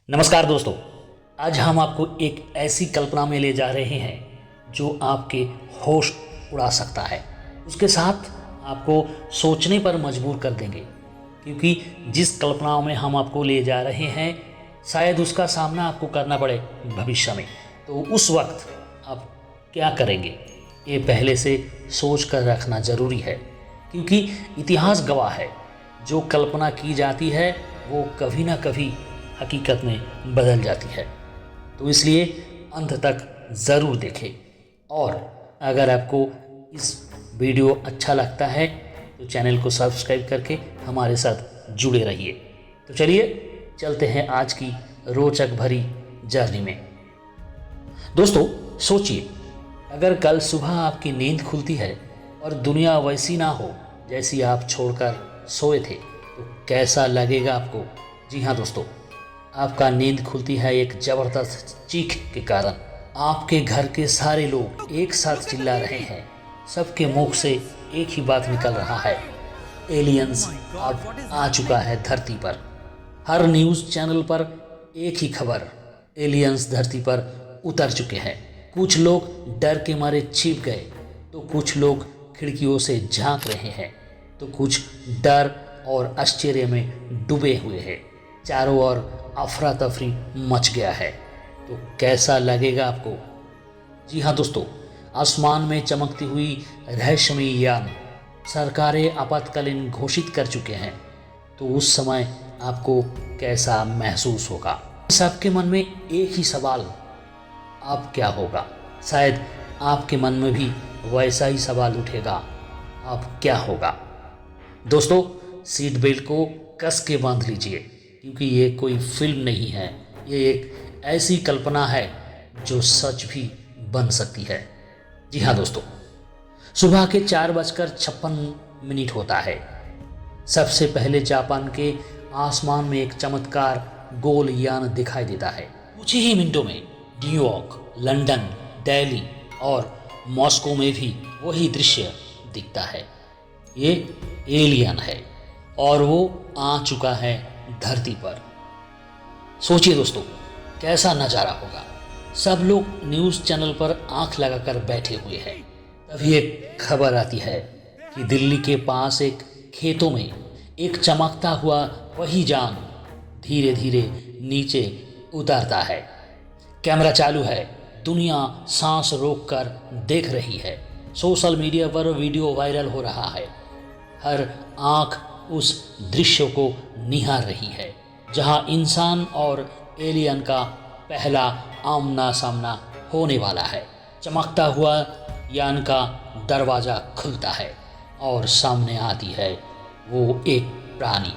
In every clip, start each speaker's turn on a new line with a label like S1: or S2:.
S1: नमस्कार दोस्तों। आज हम आपको एक ऐसी कल्पना में ले जा रहे हैं जो आपके होश उड़ा सकता है। उसके साथ आपको सोचने पर मजबूर कर देंगे, क्योंकि जिस कल्पनाओं में हम आपको ले जा रहे हैं शायद उसका सामना आपको करना पड़े भविष्य में। तो उस वक्त आप क्या करेंगे, ये पहले से सोच कर रखना ज़रूरी है, क्योंकि इतिहास गवाह है जो कल्पना की जाती है वो कभी ना कभी हकीकत में बदल जाती है। तो इसलिए अंत तक ज़रूर देखें, और अगर आपको इस वीडियो अच्छा लगता है तो चैनल को सब्सक्राइब करके हमारे साथ जुड़े रहिए। तो चलिए चलते हैं आज की रोचक भरी जर्नी में। दोस्तों सोचिए, अगर कल सुबह आपकी नींद खुलती है और दुनिया वैसी ना हो जैसी आप छोड़कर सोए थे, तो कैसा लगेगा आपको? जी हाँ दोस्तों, आपका नींद खुलती है एक ज़बरदस्त चीख के कारण। आपके घर के सारे लोग एक साथ चिल्ला रहे हैं, सबके मुख से एक ही बात निकल रहा है, एलियंस अब आ चुका है धरती पर। हर न्यूज़ चैनल पर एक ही खबर, एलियंस धरती पर उतर चुके हैं। कुछ लोग डर के मारे छिप गए, तो कुछ लोग खिड़कियों से झांक रहे हैं, तो कुछ डर और आश्चर्य में डूबे हुए हैं। चारों ओर अफरा तफरी मच गया है। तो कैसा लगेगा आपको? जी हाँ दोस्तों, आसमान में चमकती हुई रहस्यमयी यान सरकारें आपातकालीन घोषित कर चुके हैं। तो उस समय आपको कैसा महसूस होगा? सबके मन में एक ही सवाल, अब क्या होगा? शायद आपके मन में भी वैसा ही सवाल उठेगा, अब क्या होगा? दोस्तों सीट बेल्ट को कस के बांध लीजिए, क्योंकि ये कोई फिल्म नहीं है, ये एक ऐसी कल्पना है जो सच भी बन सकती है। जी हाँ दोस्तों, सुबह के 4:56 होता है। सबसे पहले जापान के आसमान में एक चमत्कार गोल यान दिखाई देता है। कुछ ही मिनटों में न्यूयॉर्क, लंदन, दिल्ली और मॉस्को में भी वही दृश्य दिखता है। ये एलियन है और वो आ चुका है धरती पर। सोचिए दोस्तों, कैसा नज़ारा होगा। सब लोग न्यूज़ चैनल पर आंख लगाकर बैठे हुए हैं। तभी एक खबर आती है कि दिल्ली के पास एक खेतों में एक चमकता हुआ वही यान धीरे धीरे नीचे उतरता है। कैमरा चालू है, दुनिया सांस रोककर देख रही है। सोशल मीडिया पर वीडियो वायरल हो रहा है। हर आंख उस दृश्य को निहार रही है, जहां इंसान और एलियन का पहला आमना सामना होने वाला है। चमकता हुआ यान का दरवाज़ा खुलता है और सामने आती है वो एक प्राणी,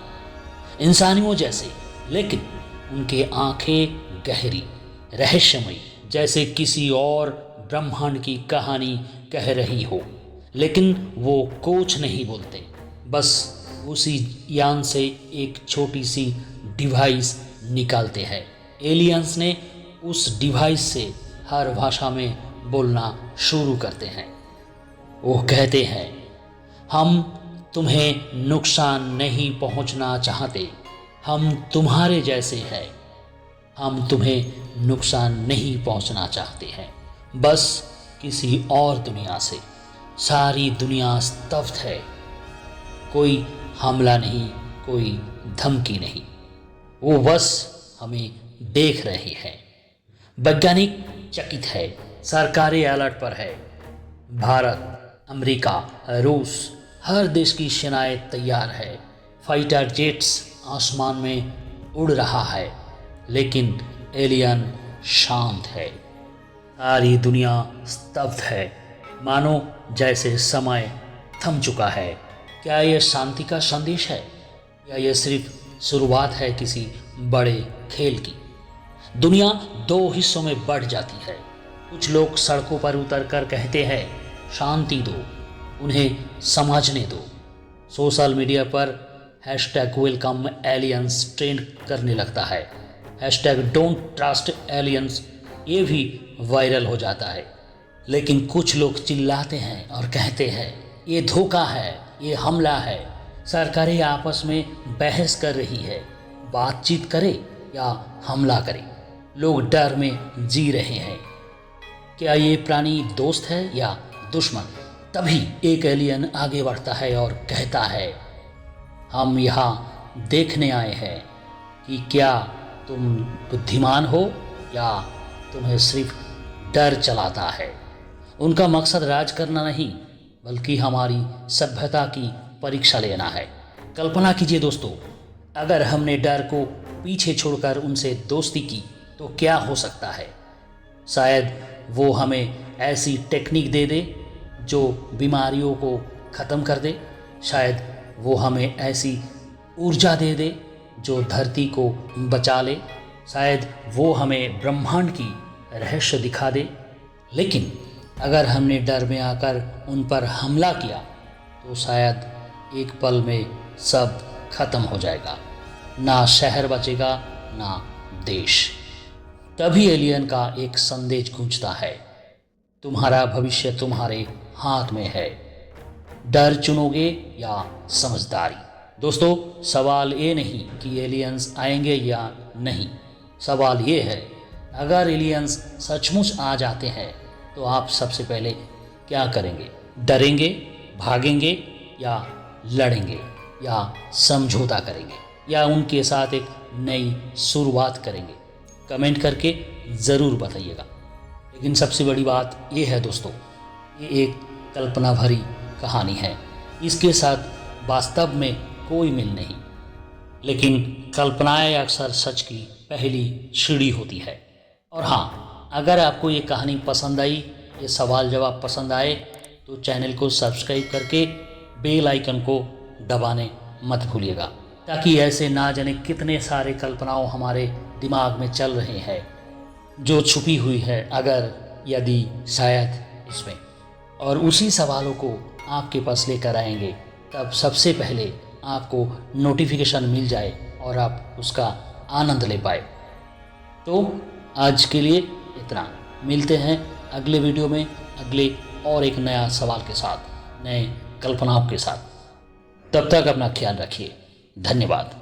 S1: इंसानियों जैसे, लेकिन उनके आंखें गहरी, रहस्यमयी, जैसे किसी और ब्रह्मांड की कहानी कह रही हो। लेकिन वो कुछ नहीं बोलते, बस उसी यान से एक छोटी सी डिवाइस निकालते हैं। एलियंस ने उस डिवाइस से हर भाषा में बोलना शुरू करते हैं। वो कहते हैं, हम तुम्हें नुकसान नहीं पहुंचना चाहते, हम तुम्हारे जैसे हैं, हम तुम्हें नुकसान नहीं पहुंचना चाहते हैं, बस किसी और दुनिया से। सारी दुनिया स्तब्ध है, कोई हमला नहीं, कोई धमकी नहीं, वो बस हमें देख रहे हैं। वैज्ञानिक चकित है, सरकारें अलर्ट पर है। भारत, अमेरिका, रूस, हर देश की सेनाएं तैयार है। फाइटर जेट्स आसमान में उड़ रहा है, लेकिन एलियन शांत है। सारी दुनिया स्तब्ध है, मानो जैसे समय थम चुका है। क्या यह शांति का संदेश है, या यह सिर्फ शुरुआत है किसी बड़े खेल की? दुनिया दो हिस्सों में बढ़ जाती है। कुछ लोग सड़कों पर उतरकर कहते हैं, शांति दो, उन्हें समझने दो। सोशल मीडिया पर #वेलकम एलियंस ट्रेंड करने लगता है। #डोंट ट्रस्ट एलियंस ये भी वायरल हो जाता है। लेकिन कुछ लोग चिल्लाते हैं और कहते हैं, ये धोखा है, ये हमला है, सरकारें आपस में बहस कर रही है, बातचीत करें। या हमला करे। लोग डर में जी रहे हैं। क्या ये प्राणी दोस्त है या दुश्मन? तभी एक एलियन आगे बढ़ता है और कहता है, हम यहाँ देखने आए हैं कि क्या तुम बुद्धिमान हो या तुम्हें सिर्फ डर चलाता है। उनका मकसद राज करना नहीं, बल्कि हमारी सभ्यता की परीक्षा लेना है। कल्पना कीजिए दोस्तों, अगर हमने डर को पीछे छोड़कर उनसे दोस्ती की तो क्या हो सकता है। शायद वो हमें ऐसी टेक्निक दे दे जो बीमारियों को ख़त्म कर दे। शायद वो हमें ऐसी ऊर्जा दे दे जो धरती को बचा ले। शायद वो हमें ब्रह्मांड की रहस्य दिखा दे। लेकिन अगर हमने डर में आकर उन पर हमला किया तो शायद एक पल में सब खत्म हो जाएगा। ना शहर बचेगा, ना देश। तभी एलियन का एक संदेश गूंजता है, तुम्हारा भविष्य तुम्हारे हाथ में है। डर चुनोगे या समझदारी? दोस्तों, सवाल ये नहीं कि एलियंस आएंगे या नहीं। सवाल ये है, अगर एलियंस सचमुच आ जाते हैं तो आप सबसे पहले क्या करेंगे? डरेंगे, भागेंगे या लड़ेंगे या समझौता करेंगे या उनके साथ एक नई शुरुआत करेंगे? कमेंट करके ज़रूर बताइएगा। लेकिन सबसे बड़ी बात ये है दोस्तों, ये एक कल्पना भरी कहानी है। इसके साथ वास्तव में कोई मिल नहीं, लेकिन कल्पनाएं अक्सर सच की पहली सीढ़ी होती है। और हाँ, अगर आपको ये कहानी पसंद आई, ये सवाल जवाब पसंद आए, तो चैनल को सब्सक्राइब करके बेल आइकन को दबाने मत भूलिएगा, ताकि ऐसे ना जाने कितने सारे कल्पनाओं हमारे दिमाग में चल रहे हैं जो छुपी हुई है, अगर, यदि, शायद इसमें, और उसी सवालों को आपके पास लेकर आएंगे। तब सबसे पहले आपको नोटिफिकेशन मिल जाए और आप उसका आनंद ले पाए। तो आज के लिए इतना। मिलते हैं अगले वीडियो में, अगले और एक नया सवाल के साथ, नए कल्पनाओं के साथ। तब तक अपना ख्याल रखिए। धन्यवाद।